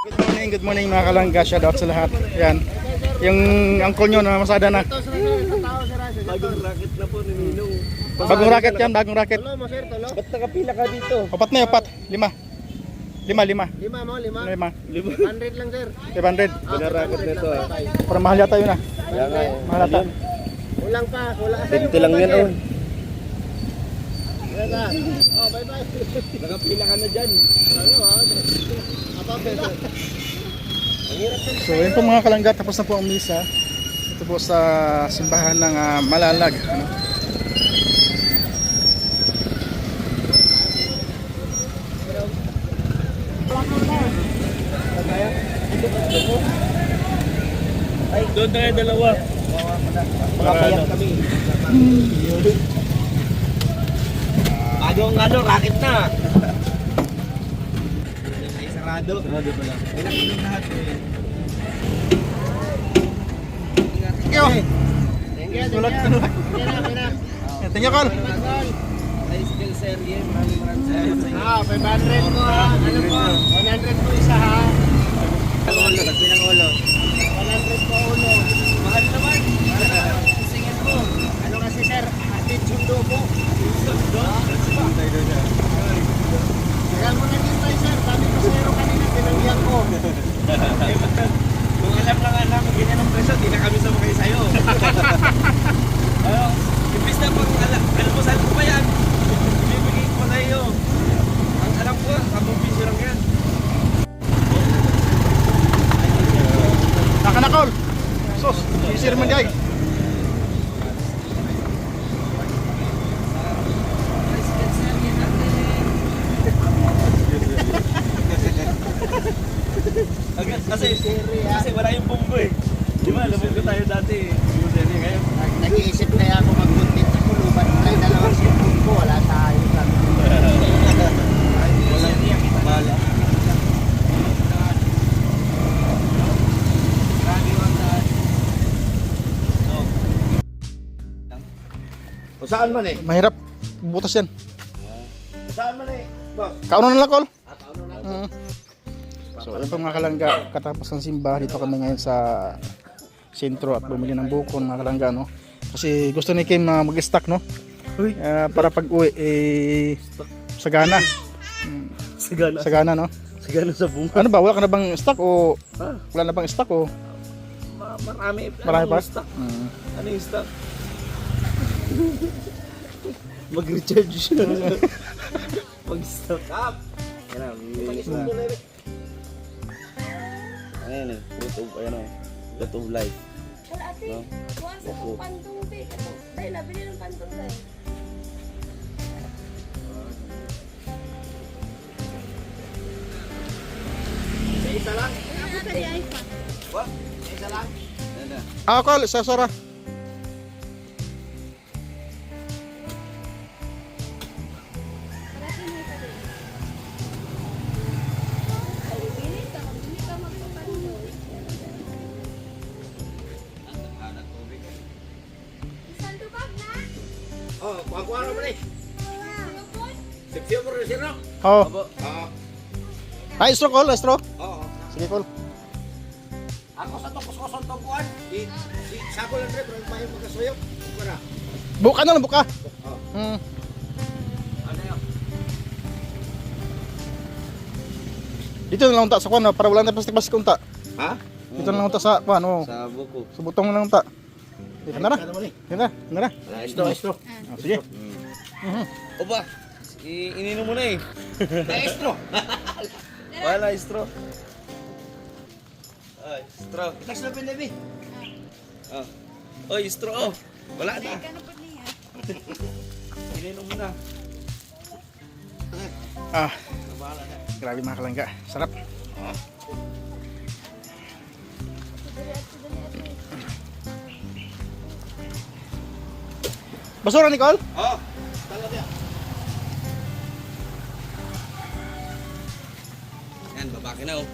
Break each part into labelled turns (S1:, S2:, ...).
S1: Good morning mga kalangga. Shout out sa lahat. Yan. Yung angkol nyo na masada na.
S2: Bagong racket na po ni Ninong.
S1: Bagong racket yan, bagong racket.
S2: Ba't nakapila ka dito?
S1: Apat na, apat. Lima. Lima.
S3: Lima.
S2: 500 lang sir.
S1: 500.
S2: Pinaracket nito ah.
S1: Para mahal yata yun ah.
S2: Kaya nga eh.
S1: Mahal yata.
S3: Kulang pa. Wala ka.
S2: 20 lang yan oh.
S3: Oh, bye-bye.
S2: Nakapila ka na dyan.
S3: Ano ah? Apa pera?
S1: So yun po mga kalangga. Tapos na po ang misa. Ito po sa simbahan ng Malalag. Ano?
S2: Ay, doon tayo dalawa.
S3: Makapayat kami. Bagong ano, racket na. Ay, sarado.
S2: Sarado pala.
S3: Lahat eh.
S1: Thank you.
S3: Thank you.
S1: Tulad.
S3: Pera.
S1: Thank you, Col.
S2: Tricycle sir, yan. Maraming salamat.
S3: 500 po ha. Ano po? 100 po isa ha.
S2: Ulo, kasi ng ulo.
S3: 100 po ulo.
S2: Mahal naman.
S3: Singin mo. Ano kasi sir? Atin sundo po. Tagal mo nag-intay sir. Sabi ko sa'yo kanina, tinanggihan ko.
S2: Kung alam lang alam, kung ganyan ang presyo, di na kami sumakay sa'yo. Imbis na pag alam mo saan ko ba yan? Ibibigay ko sa'yo. Ang alam ko, 10 piso lang yan.
S1: Naka na, Col. Sos, easy naman guys.
S2: Kasi wala yung bumbo eh. Di ba, alam ko tayo dati. Ngayon,
S3: Nag-iisip kaya ako mag-content sa kuluban. Ay, dalawang cellphone ko. Wala tayo.
S2: walang bala.
S3: O saan man eh?
S1: Mahirap. Butas yan.
S3: Saan man eh? Boss.
S1: Kauno na lang, Col.
S3: Ano na?
S1: So ito mga kalangga, katapos ng simba, dito kami ngayon sa sentro at bumili ng bukon mga kalangga, no? Kasi gusto ni Kim na mag-stock, no? Para pag uwi, sagana.
S2: Sagana.
S1: Sagana, no?
S2: Sagana sa bunga.
S1: Ano ba, wala ka na bang stock o wala na bang stock o?
S2: Marami.
S1: Marami pa?
S2: Ano yung stock? Ano yung stock? Mag-recharge siya. Mag-stock up. Yan na, ayan eh, YouTube, ayan o. YouTube live.
S4: Wala ate,
S2: No?
S4: kuha sa kong pantong te. Dahil nabili ng pantong dahil.
S3: Isa lang?
S4: Ako sa di iPad.
S3: What? Isa lang?
S2: Ayan na.
S1: Col, sa Sora.
S4: Wala sa may pa din. Ay, bili ka magpapantong. Isang tubag na?
S3: Oh, kuha na mo eh.
S4: Ano po?
S3: Sipsiyo mo rin sino?
S1: Oh.
S2: Abo.
S3: Oo.
S1: Ay, straw, Col, straw.
S3: Oo.
S1: Sige, Col.
S3: Ako sa tokos ko sa tongkuan. Sako lang rin, pero may magkasuyok. Buka na.
S1: Buka na lang, buka.
S3: Oo. Ano yun?
S1: Dito na lang unta sa kwan, para wala na plastic-plastic unta.
S3: Ha?
S1: Dito na lang unta sa kwan, oh.
S2: Sa buko.
S1: Sa butong na lang unta. Dito na na. Dito na, dito na.
S3: Estro.
S1: Oh, sige.
S2: Opa, ininom mo na eh.
S3: Estro.
S2: Wala, straw. Ay, straw.
S3: Itas na pinabi.
S2: Ah. Oy, straw. Oh. Wala na.
S4: Ano po niya?
S2: Ininom mo na.
S1: Grabe mga kalangga. Sarap. Basura, Nicole?
S3: Oo. Talaga.
S2: Yan, babaki na oh.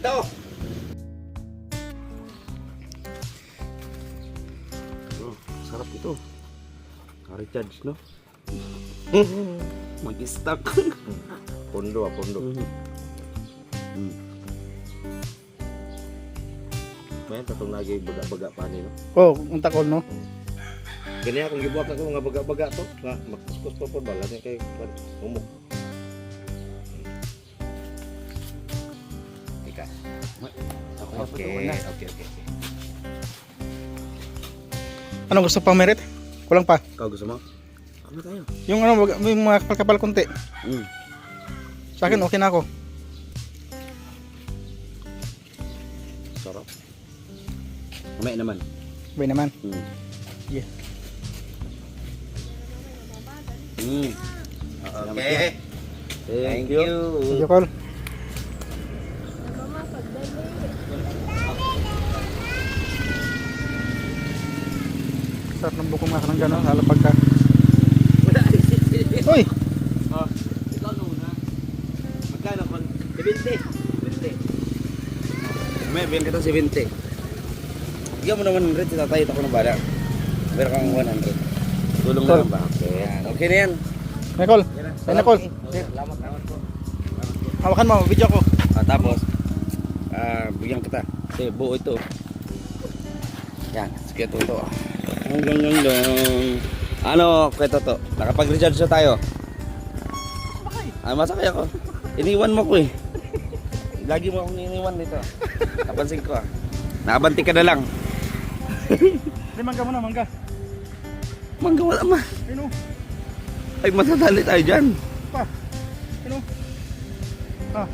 S3: Ito.
S2: Sarap ito. Recharge, no? Mag-stack.
S3: Pondo.
S2: May tatong lagi baga-baga pa ni, no?
S1: Oh, ang takol no.
S3: Ganyan akong gibuhat ako mga baga-baga to. Nga, magkuskus pa po ba? Lagi kay umok. Ika. Okay.
S1: Ano gusto pang merit? Kulang pa.
S2: Ikaw gusto mo? Ano tayo?
S1: Yung ano, yung mga kapal-kapal konti. Sa akin okay na ako.
S2: Sarap. May naman.
S1: Bay naman. Yeah.
S3: Okay.
S2: Thank you.
S1: Thank you, Col.
S4: Mama, pagdali.
S1: Sarap ng buko mga kalangga, no? Lalo pagka... Uy!
S2: Ikaw na. Magkano kon? 70. May biyan kita 70. Bigyan mo naman 100, tatay ako na bala. Meron kang 100. Tulong na lang ba? Okay, yan. Okay na yan.
S1: May Col. Ay na, Col.
S2: Salamat po.
S1: Hawakan mo, video ko.
S2: Tapos, bigyan kita. Kasi buo ito. Yan, sige ito. Ano, kaya to. Nakapag-recharge na tayo. Masakay ako. Iniwan mo ko eh. Lagi mo akong iniwan dito. Napansin ko ah. Nakabanti ka na lang.
S1: Hindi, mangga muna, mangga.
S2: Mangga wala ma.
S1: Ayun o.
S2: Ay, matadali tayo dyan.
S1: Pa. Ayun o. Ah.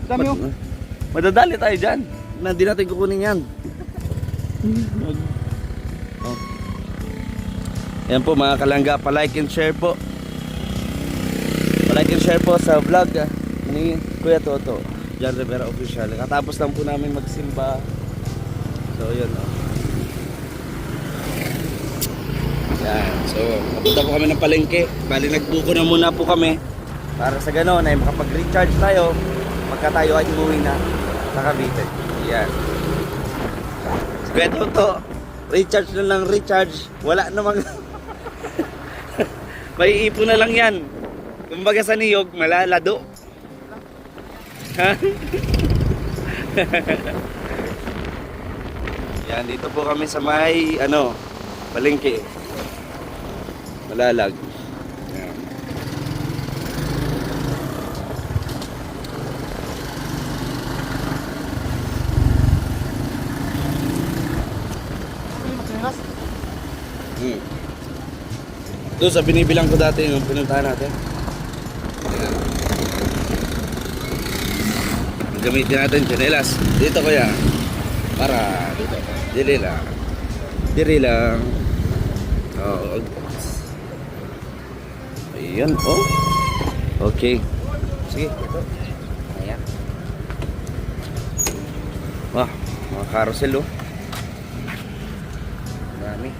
S1: Dami o.
S2: Madadali tayo dyan. Hindi natin kukunin yan. Oh. Yan po mga kalangga, pa-like and share po. Pa-like and share po sa vlog ni Kuya Toto, John Rivera Official. Katapos lang po namin magsimba. So yun oh. Yan. So napunta po kami ng palengke. Bali nagbuko na muna po kami para sa ganoon ay makapag-recharge tayo pagka tayo ay umuwi na sa Cavite. Yan. Kuya Toto, recharge na lang recharge. Wala namang may ipon na lang yan. Kumbaga sa niyog, malalado. Ha? Yan, dito po kami sa may, palengke. Malalag. Yan. Doon sa binibilang ko dati yung pinuntahan natin. Gamitin natin tsinelas. Dito kuya. Para dito. Dili lang. Diri lang. Oh. Ayan. Oh. Okay. Sige. Ito. Ayan. Wah. Mga carousel oh. Dami.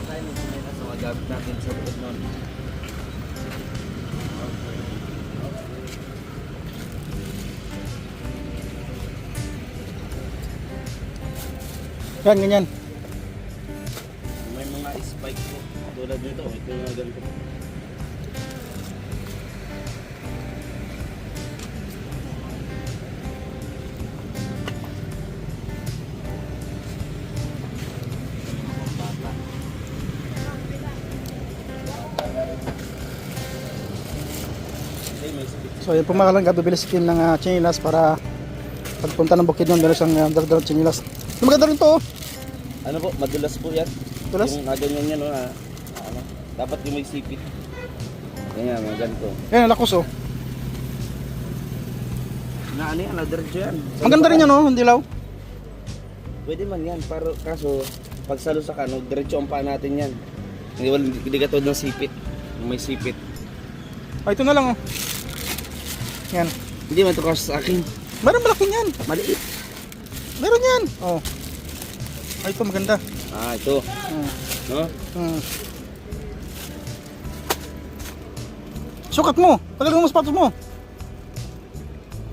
S2: Tayo magsinelas sa mga gamit natin sa loob nun.
S1: Yan, ganyan.
S2: May mga spike po. Tulad nito. Ito yung mga ganito.
S1: So yun po mga kalangga, bibili si Kim ng chinilas para pagpunta ng bukid nun, meron siyang dala-dala chinilas. Maganda rin to oh.
S2: Ano po? Madulas po yan.
S1: Dulas?
S2: Yung ganyan yan, dapat yung may sipit. Ganyan, mga ganito.
S1: Yan, lakos oh.
S2: Ano yan? Diretso yan.
S1: Ang ganda rin yan oh, hindi law.
S2: Pwede man yan, pero kaso pag salo sa kano, diretso ang paa natin yan. Hindi katulad ng sipit. Yung may sipit.
S1: Ay, ito na lang oh. Yan.
S2: Hindi man ito kasi sa akin.
S1: Meron malaking yan.
S2: Maliit.
S1: Meron yan. Oh. Ay, ito maganda.
S2: Ito. No?
S1: Sukat mo. Palagay mo sapatos mo.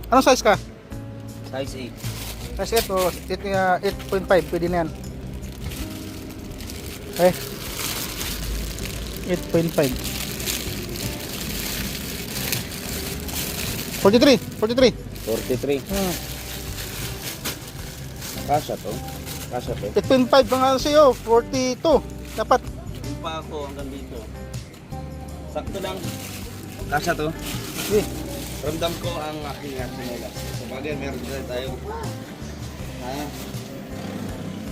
S1: Anong size ka?
S2: Size 8.
S1: Size 8 o 8.5. Pwede na yan. Eh. 8.5. 43. 43.
S2: 43.
S1: Hmm.
S2: Kasha to. Kasha to.
S1: 8.5 pa nga sa'yo. 42. Dapat.
S2: Yung pa ako hanggang dito. Sakto lang. Kasha to.
S1: Eh.
S2: Ramdam ko ang aking sinelas. Sa bagay, meron din tayo. Ha?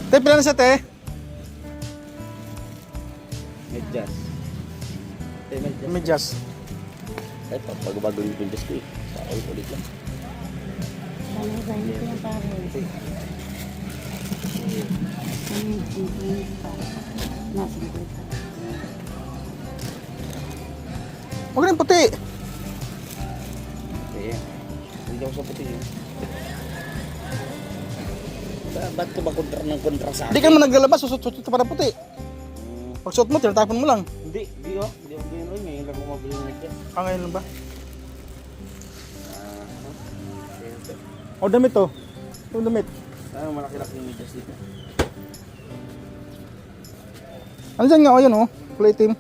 S1: Te, pila na siya, te?
S2: Medyas. Medyas.
S1: Medyas.
S2: Ay, pagbago yung medyas ko eh. Sa ulit lang.
S4: Ano ba hindi ko yung pare? Nasa dito.
S1: Huwag na yung puti.
S2: Eh, hindi ako sa puti eh. Ba't ko ba kontra sa akin?
S1: Hindi ka naman naglalabas, susut-susut ka para puti. Pag suot mo, tinatapon mo lang.
S2: Hindi oh. Hindi ako gano'n. Ngayon lang ako mabili ng medyas.
S1: Ngayon lang ba? O, damit to. Yung damit.
S2: Ano malaki-laki yung medyas dito?
S1: Ano dyan nga, o yun o. Kulay itim.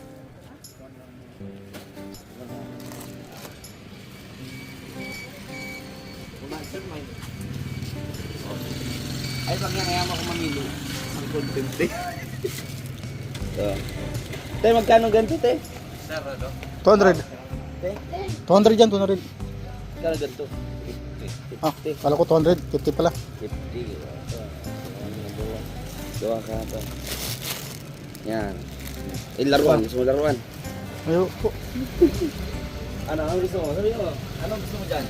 S2: Ay, pag nangyayama ko mamili, ang content eh. So, te, magkano ganito, te?
S1: 200.
S2: Te,
S1: 200 yan, 200.
S2: magkano ganito? 50.
S1: Ah, kala ko 200. 50 pala.
S2: 50. Gawa ka ito. Yan. Eh, laruan. Gusto mo laruan?
S1: Ayaw po.
S2: Ano ang gusto mo? Sabi mo, anong gusto mo dyan?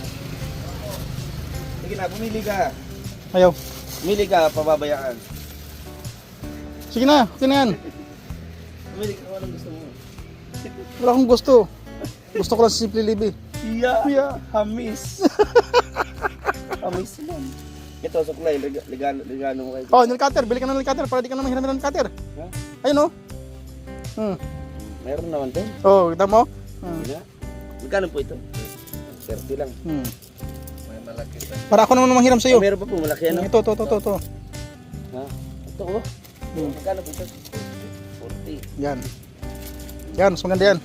S2: Sige na, pumili ka.
S1: Ayaw.
S2: Pumili ka, pababayaan.
S1: Sige na, okay na yan.
S2: Pumili ka kung anong gusto mo.
S1: Wala akong gusto. Gusto ko lang si Simple Libby.
S2: Yeah. Hamis. Hamis lang. Ito, suklay. Ligano mo kayo.
S1: Oh, nail cutter. Bili ka ng nail cutter para di ka na mahiramin ng cutter.
S2: Ha?
S1: Ayun o.
S2: Meron naman to.
S1: Oh, kita mo?
S2: Yeah. Magkano po ito? 30 lang.
S3: May malaki pa.
S1: Para ako naman manghiram sa'yo.
S2: Meron pa po, malaki ano?
S1: Ito.
S2: Ha? Ito oh. Magkano po ito? 40.
S1: Yan. Yan, mas maganda yan.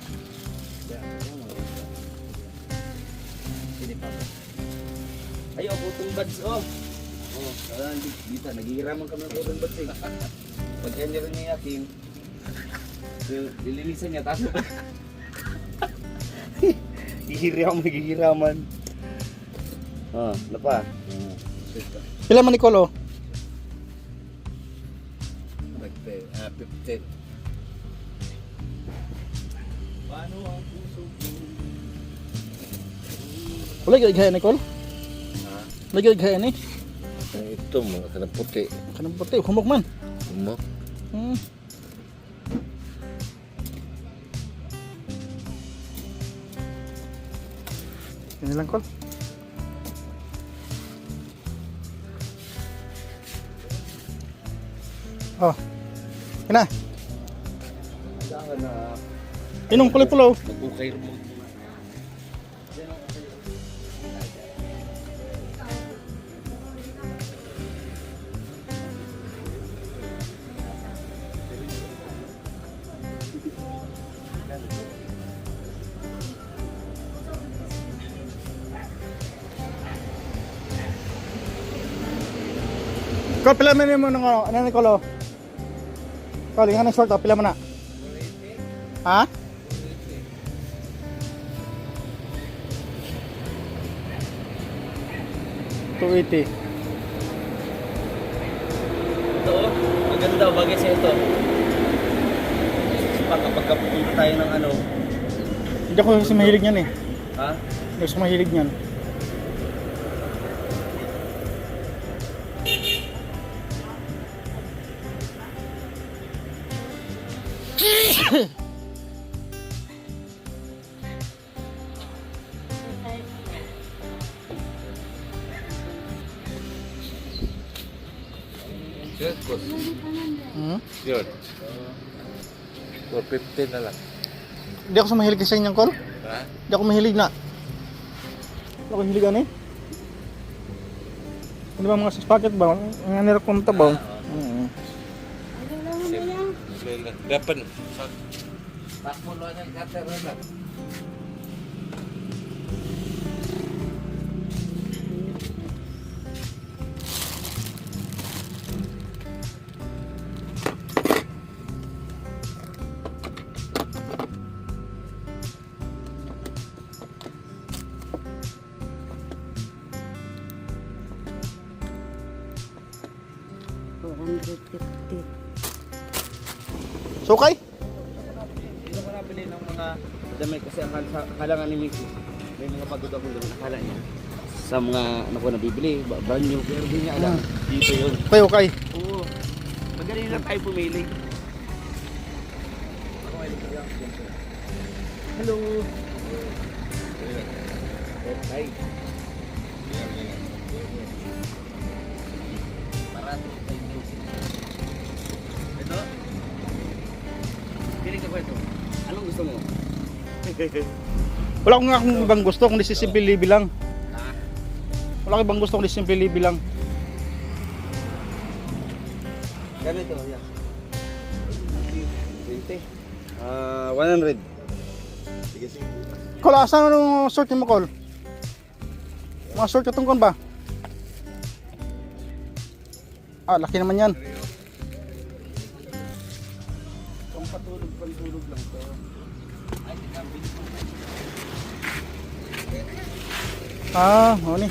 S2: Ay, oh, putong buds, oh. Oh, dito, naghihiraman kami ng putong buds eh. Pag kanya rin niya yakin, lilinisan niya, tapos hihiraman. Oh, ano pa?
S1: Pila man Nicolo?
S3: 15.
S2: Paano ang puso ko?
S1: Wala gaya Nicole? Lagi gaya ni.
S3: Ito mga kanang puti.
S1: Kanang puti, humok man.
S3: Umok.
S1: Yan lang, Col. Oh. Yan na.
S2: Saan na?
S1: Inong kulay pulaw.
S2: Nag-ukay mo.
S1: Col, pila man mo ng ano Nicolo? Col, yung short oh, pila mo na? Ha? $280.
S2: Ito, maganda bagay sa ito. Kapag pupunta tayo ng ano,
S1: Hindi ako kasi mahilig niyan eh.
S2: ha?
S1: Hindi ako mahilig niyan.
S3: Short ko. Short. 450 na lang.
S1: Hindi ako sa mahilig kasi niyang Col.
S3: Ha?
S1: Hindi ako mahilig na. Hindi ako mahilig ano eh. Hindi ba mga six packet ba? Ang nirap kong tabaw.
S4: Ano lang mo yan?
S2: Dapat.
S3: Takmo lo niyan cutter na.
S1: So, okay?
S2: Hindi ko nabili ng mga damit kasi akala nga ni Mickey. May mga pagod ako doon. Akala niya. Sa mga ano ko nabibili, brand new. Pero hindi niya alam. Dito yun.
S1: Okay, okay.
S2: Oo. Magaling lang tayo pumili. Hello. Hi. Ito? Pili ka ba ito? Anong gusto mo?
S1: Wala akong akong ibang gusto kundi si Simple Libby lang. Wala akong ibang gusto kundi si Simple Libby lang.
S2: Ganito, yan. 20. 100. Sige, sige.
S1: Col, asan anong short mo, Col? Mga short katong kon ba? Ah, laki naman yan.
S2: Kung patulog lang to.
S1: Ah, ano ni?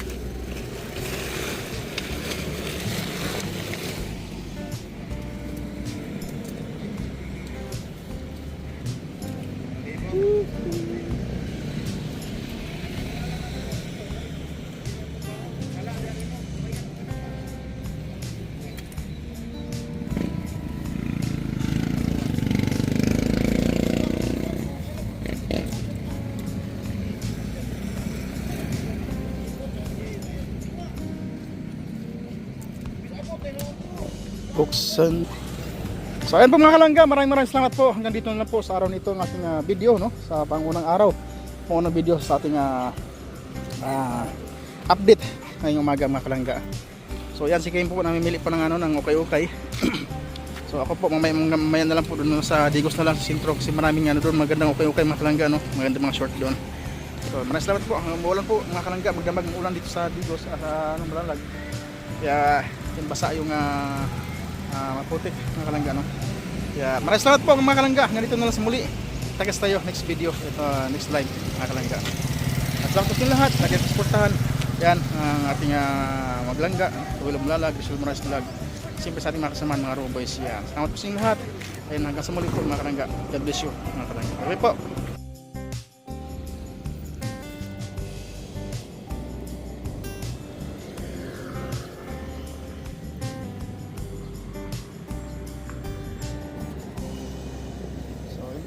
S1: Buksan. So ayan po mga kalangga, maraming salamat po. Hanggang dito na lang po sa araw nito ng ating video, no? Sa pangunang araw, pangunang video sa ating update ngayong umaga mga kalangga. So yan, si Kim po namimili po ng ano, ng okay. So ako po mamaya na lang po doon sa Digos na lang sa sentro kasi maraming ano doon, magandang okay mga kalangga, no? Magandang mga short doon. So maraming salamat po. Hanggang umulan po mga kalangga, magdamag ng ulan dito sa Digos at ano, Malalag. Kaya yung basa yung maputik mga kalangga, no? Kaya maraming salamat po mga kalangga. Ganito na lang sa muli. Tagas tayo next video, ito next live mga kalangga. At salamat po sa lahat, nag-suportahan. Yan ang ating maglangga, Tuwilo Malalag, Rizal Moraes Vlog. Siyempre sa ating mga kasamaan mga Raw Boys. Yan. Salamat po sa inyo lahat. Ayun, hanggang sa muli po mga kalangga. God bless you mga kalangga. Okay po.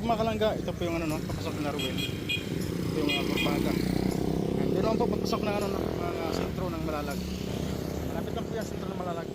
S1: Mga kalangga, ito po yung ano, no, papasok na Ruel. Ito yung pagpaga. Ito naman po papasok ng ano, ng sentro ng Malalag. Malapit lang po yan, sentro ng Malalag.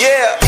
S5: Yeah.